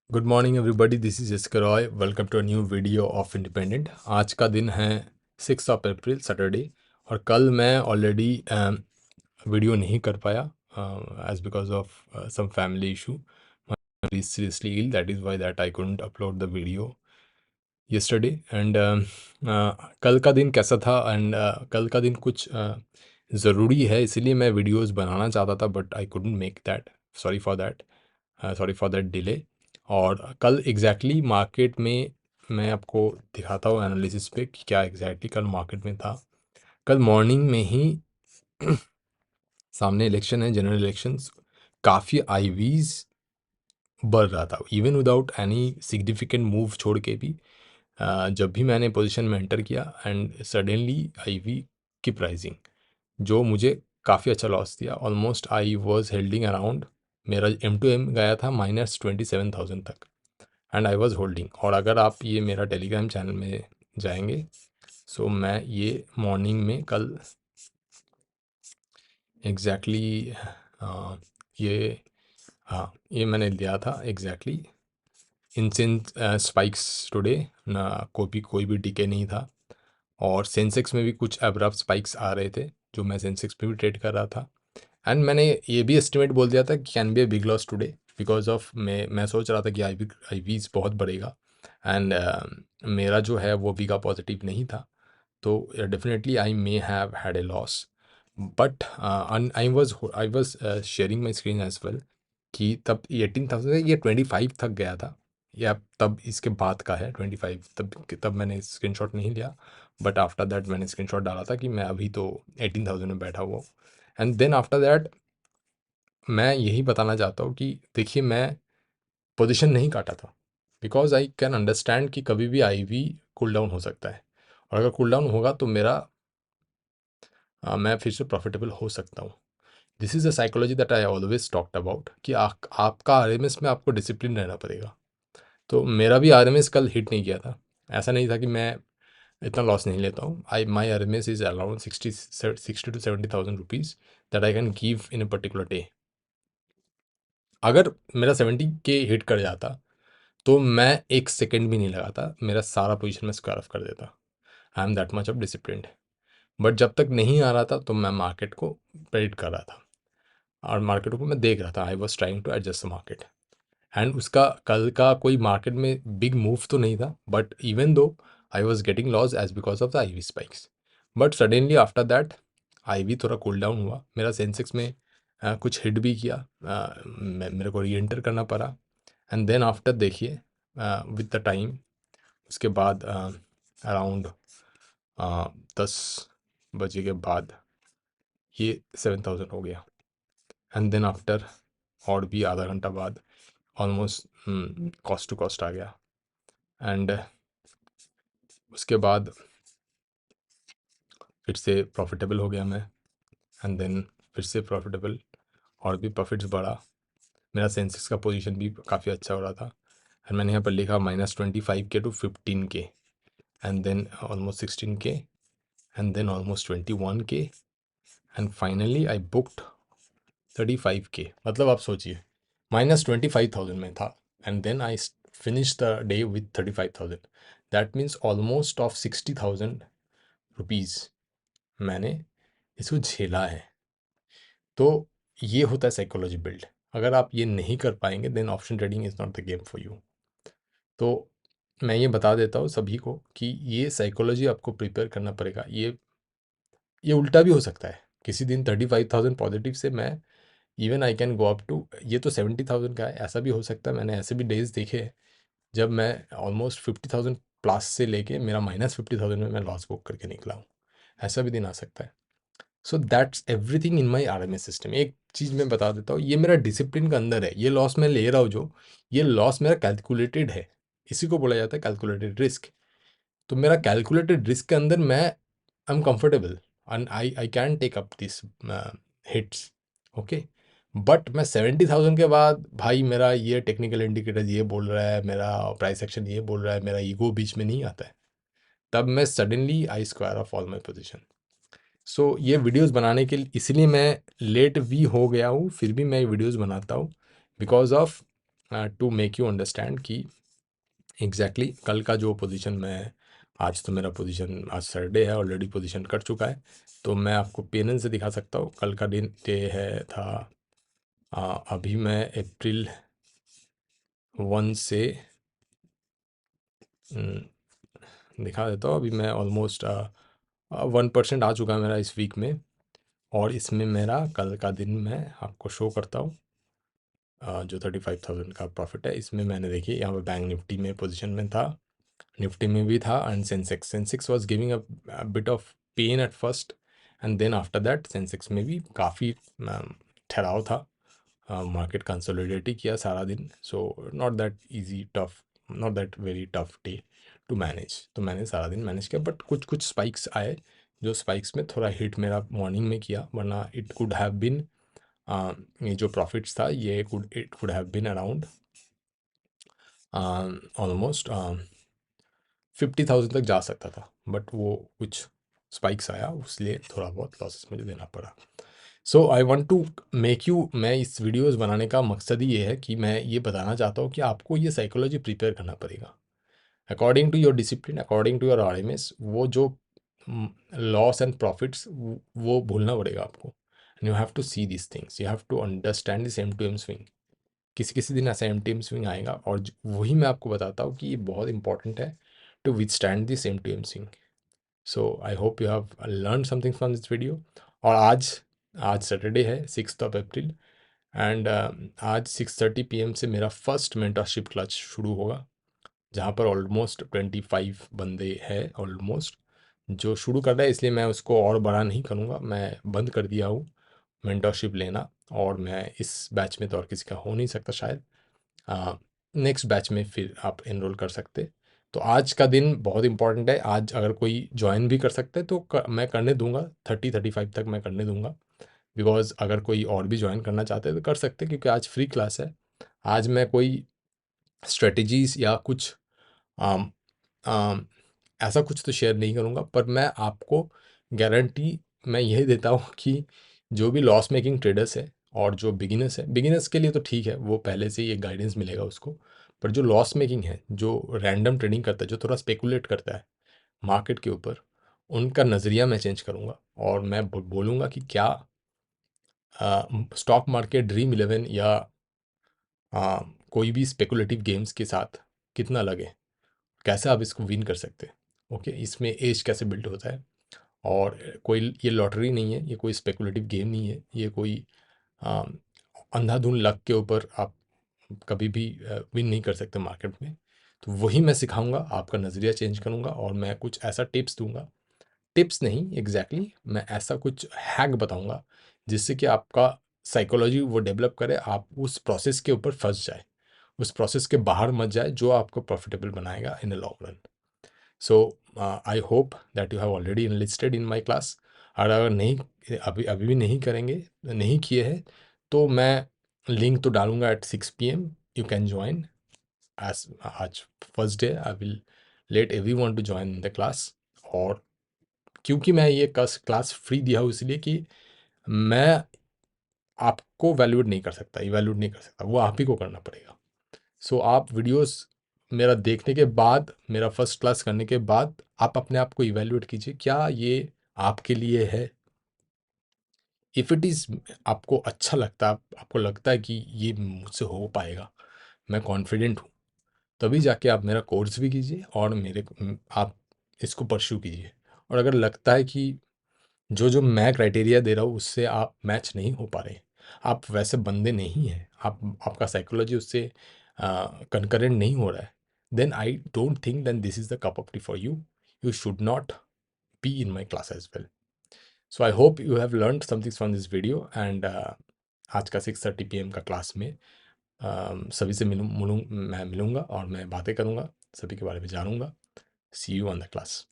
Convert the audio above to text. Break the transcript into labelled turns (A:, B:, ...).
A: Good morning everybody, this is Askar Roy. Welcome to a new video of Independent. आज का दिन है 6 अप्रैल सैटरडे, और कल मैं ऑलरेडी वीडियो नहीं कर पाया as because of some family issue. My seriously ill, that is why that I couldn't upload the video yesterday and कल का दिन कैसा था एंड कल का दिन कुछ ज़रूरी है, इसीलिए मैं वीडियोस बनाना चाहता था, but I couldn't make that. Sorry for that, sorry for that delay. और कल एग्जैक्टली मार्केट में मैं आपको दिखाता हूँ एनालिसिस पे कि क्या एग्जैक्टली कल मार्केट में था। कल मॉर्निंग में ही सामने इलेक्शन है, जनरल इलेक्शंस। काफ़ी आईवीज बढ़ रहा था even without any significant move छोड़ के भी। जब भी मैंने पोजीशन में एंटर किया एंड सडनली आईवी की प्राइसिंग जो मुझे काफ़ी अच्छा लॉस दिया। ऑलमोस्ट आई वॉज हेल्डिंग अराउंड, मेरा M2M गया था -27,000 तक एंड आई वॉज होल्डिंग। और अगर आप ये मेरा टेलीग्राम चैनल में जाएंगे, सो मैं ये मॉर्निंग में कल एग्जैक्टली ये हाँ ये मैंने लिया था एग्जैक्टली इंसेंस स्पाइक्स टुडे ना, कोई भी डीके नहीं था। और सेंसेक्स में भी कुछ अब्रप्ट स्पाइक्स आ रहे थे जो मैं सेंसेक्स पे भी ट्रेड कर रहा था। एंड मैंने ये भी एस्टिमेट बोल दिया था कि can be a big loss today because of मैं सोच रहा था कि आईवीज बहुत बढ़ेगा एंड मेरा जो है वो वीगा पॉजिटिव नहीं था, तो definitely I may have had a loss. But I was sharing my screen as well कि तब 18,000 ये 25 तक गया था, या तब इसके बाद का है 25। तब मैंने स्क्रीनशॉट नहीं लिया, बट आफ्टर दैट मैंने स्क्रीनशॉट डाला था कि मैं अभी तो 18,000 में बैठा हुआ हूँ। एंड देन आफ्टर दैट मैं यही बताना चाहता हूँ कि देखिए, मैं पोजीशन नहीं काटा था बिकॉज आई कैन अंडरस्टैंड कि कभी भी आईवी कूल डाउन हो सकता है, और अगर कूल डाउन होगा तो मैं फिर से प्रॉफिटेबल हो सकता हूँ। This is a psychology that I always talked about कि आपका आरएमएस में आपको डिसिप्लिन रहना पड़ेगा। तो मेरा भी आरएमएस कल हिट नहीं किया था। ऐसा नहीं था कि मैं इतना लॉस नहीं लेता हूँ। My RMS is around 60 to 70,000 rupees that I can give in a particular day. अगर मेरा 70K हिट कर जाता तो मैं एक सेकेंड भी नहीं लगाता, मेरा सारा पोजीशन में स्क्वायर ऑफ कर देता। I am that much of disciplined. But जब तक नहीं आ रहा था तो मैं मार्केट को प्रेडिक्ट कर रहा था, और मार्केट को मैं देख रहा था। I was trying to adjust the market and उसका कल का कोई मार्केट में बिग मूव तो नहीं था, but even though I was getting loss as because of the IV spikes. But suddenly after that IV थोड़ा कूल डाउन हुआ, मेरा सेंसेक्स में कुछ हिट भी किया, मेरे को री एंटर करना पड़ा। एंड देन आफ्टर देखिए विद द टाइम, उसके बाद अराउंड 10 बजे के बाद ये 7,000 हो गया। एंड देन आफ्टर और भी आधा घंटा बाद ऑलमोस्ट कॉस्ट टू कॉस्ट आ गया। एंड उसके बाद फिर से प्रॉफिटेबल हो गया मैं, एंड देन फिर से प्रॉफिटेबल, और भी प्रॉफिट्स बढ़ा। मेरा सेंसेक्स का पोजीशन भी काफ़ी अच्छा हो रहा था, एंड मैंने यहाँ पर लिखा -25K to 15K, and then almost 16K, and then almost 21K, and finally I booked 35K। मतलब आप सोचिए, -25,000 में था and then I finish the day with 35,000। That means almost of 60,000 rupees मैंने इसको झेला है। तो ये होता है साइकोलॉजी बिल्ड। अगर आप ये नहीं कर पाएंगे then option trading is not the game for you. तो मैं ये बता देता हूँ सभी को कि ये साइकोलॉजी आपको प्रिपेयर करना पड़ेगा। ये उल्टा भी हो सकता है। किसी दिन 35,000 पॉजिटिव से मैं even I can go up to, ये तो 70,000 का है, ऐसा भी हो सकता है। मैंने ऐसे भी डेज देखे हैं जब मैं ऑलमोस्ट 50,000 प्लस से लेके मेरा -50,000 में मैं लॉस बुक करके निकला हूँ। ऐसा भी दिन आ सकता है। So that's everything in my RMS system. एक चीज़ मैं बता देता हूँ, ये मेरा डिसिप्लिन का अंदर है। ये लॉस मैं ले रहा हूँ जो, ये लॉस मेरा कैलकुलेटेड है। इसी को बोला जाता है कैलकुलेटेड रिस्क। तो मेरा कैलकुलेटेड रिस्क के अंदर मैं I am comfortable and I can take up this hits. Okay, but मैं 70,000 के बाद भाई, मेरा ये टेक्निकल इंडिकेटर ये बोल रहा है, मेरा प्राइस एक्शन ये बोल रहा है, मेरा ईगो बीच में नहीं आता है, तब मैं suddenly I square off all my position. So ये वीडियोस बनाने के लिए इसलिए मैं लेट भी हो गया हूँ, फिर भी मैं वीडियोस बनाता हूँ because of to make you understand कि एग्जैक्टली कल का जो पोजीशन मैं, आज तो मेरा पोजीशन, आज सैटरडे है, ऑलरेडी पोजीशन कट चुका है, तो मैं आपको पेन से दिखा सकता हूँ। कल का दिन डे है था अभी मैं अप्रैल 1 से दिखा देता हूँ। अभी मैं ऑलमोस्ट 1% आ चुका है मेरा इस वीक में, और इसमें मेरा कल का दिन मैं आपको शो करता हूँ। जो 35,000 का प्रॉफिट है, इसमें मैंने देखिए यहाँ पे बैंक निफ्टी में पोजीशन में था, निफ्टी में भी था, and Sensex was giving a bit of pain at first, and then after that Sensex में भी काफ़ी ठहराव था। मार्केट कंसोलिडेट ही किया सारा दिन, so not that easy tough, not that very tough day to manage. तो मैंने सारा दिन मैनेज किया, बट कुछ कुछ स्पाइक्स आए, जो स्पाइक्स में थोड़ा हिट मेरा मॉर्निंग में किया, वरना इट कुड हैव बिन, ये जो प्रॉफिट्स था ये it could have been around almost 50,000 तक जा सकता था, बट वो कुछ स्पाइक्स आया, इसलिए थोड़ा बहुत लॉसेस मुझे देना पड़ा। So I want to make you, मैं इस वीडियोस बनाने का मकसद ही ये है कि मैं ये बताना चाहता हूँ कि आपको ये साइकोलॉजी प्रिपेयर करना पड़ेगा according to your discipline, according to your RMS. वो जो लॉस एंड प्रॉफिट्स, वो भूलना पड़ेगा आपको। And you have to see this things, you have to understand this M to M swing. किसी किसी दिन ऐसा एम टू एम स्विंग आएगा, और वही मैं आपको बताता हूँ कि ये बहुत इंपॉर्टेंट है to withstand this M to M swing. So I hope you have learn something from this video. और आज आज सैटरडे है, 6 अप्रैल, एंड आज 6:30 PM से मेरा फर्स्ट मेंटरशिप क्लास शुरू होगा, जहाँ पर ऑलमोस्ट 25 बंदे हैं ऑलमोस्ट जो शुरू कर रहे हैं, इसलिए मैं उसको और बड़ा नहीं करूँगा, मैं बंद कर दिया हूँ मेंटरशिप लेना, और मैं इस बैच में तो और किसी का हो नहीं सकता शायद। नेक्स्ट बैच में फिर आप एनरोल कर सकते। तो आज का दिन बहुत इंपॉर्टेंट है, आज अगर कोई ज्वाइन भी कर सकते हैं तो मैं करने दूंगा, 30-35 तक मैं करने दूंगा, बिकॉज अगर कोई और भी ज्वाइन करना चाहते हैं तो कर सकते हैं, क्योंकि आज फ्री क्लास है। आज मैं कोई स्ट्रेटजीज या कुछ आम, आम, ऐसा कुछ तो शेयर नहीं करूँगा, पर मैं आपको गारंटी मैं यही देता हूँ कि जो भी लॉस मेकिंग ट्रेडर्स है और जो बिगिनर्स है, बिगिनर्स के लिए तो ठीक है, वो पहले से ही एक गाइडेंस मिलेगा उसको, पर जो लॉस मेकिंग है, जो रैंडम ट्रेडिंग करता है, जो थोड़ा स्पेकुलेट करता है मार्केट के ऊपर, उनका नज़रिया मैं चेंज करूँगा, और मैं बोलूँगा कि क्या स्टॉक मार्केट, ड्रीम इलेवन या कोई भी स्पेकुलेटिव गेम्स के साथ कितना लगे, कैसे आप इसको विन कर सकते हैं। ओके, इसमें एज कैसे बिल्ड होता है, और कोई ये लॉटरी नहीं है, ये कोई स्पेकुलेटिव गेम नहीं है, ये कोई आ, अंधाधुन लक के ऊपर आप कभी भी विन नहीं कर सकते मार्केट में। तो वही मैं सिखाऊंगा, आपका नज़रिया चेंज करूंगा, और मैं कुछ ऐसा टिप्स दूंगा, टिप्स नहीं एग्जैक्टली मैं ऐसा कुछ हैक बताऊंगा जिससे कि आपका साइकोलॉजी वो डेवलप करे, आप उस प्रोसेस के ऊपर फंस जाए, उस प्रोसेस के बाहर मत जाए, जो आपको प्रॉफिटेबल बनाएगा in the long run. So I hope that you have already enlisted in my class. और अगर नहीं, अभी अभी भी नहीं करेंगे, नहीं किए हैं, तो मैं लिंक तो डालूंगा at 6 PM, you can join. आज first day, I will let every one to join in the class. और क्योंकि मैं ये क्लास फ्री दिया हूँ, इसलिए कि मैं आपको वैल्यूएट नहीं कर सकता, इवैल्यूएट नहीं कर सकता, वो आप ही को करना पड़ेगा। सो आप वीडियोस मेरा देखने के बाद, मेरा फर्स्ट क्लास करने के बाद, आप अपने आप को इवैल्यूएट कीजिए, क्या ये आपके लिए है। इफ़ इट इज़, आपको अच्छा लगता है, आपको लगता है कि ये मुझसे हो पाएगा, मैं कॉन्फिडेंट हूँ, तभी जाके आप मेरा कोर्स भी कीजिए और आप इसको परस्यू कीजिए। और अगर लगता है कि जो जो मैं क्राइटेरिया दे रहा हूँ उससे आप मैच नहीं हो पा रहे, आप वैसे बंदे नहीं हैं, आपका साइकोलॉजी उससे कंकरेंट नहीं हो रहा है, then I don't think then this is the cup of tea for you, you should not be in my class as well. So I hope you have learn something from this video, and आज का 6:30 PM का class में सभी से मैं मिलूँगा और मैं बातें करूँगा, सभी के बारे में जानूँगा। सी यू ऑन द क्लास।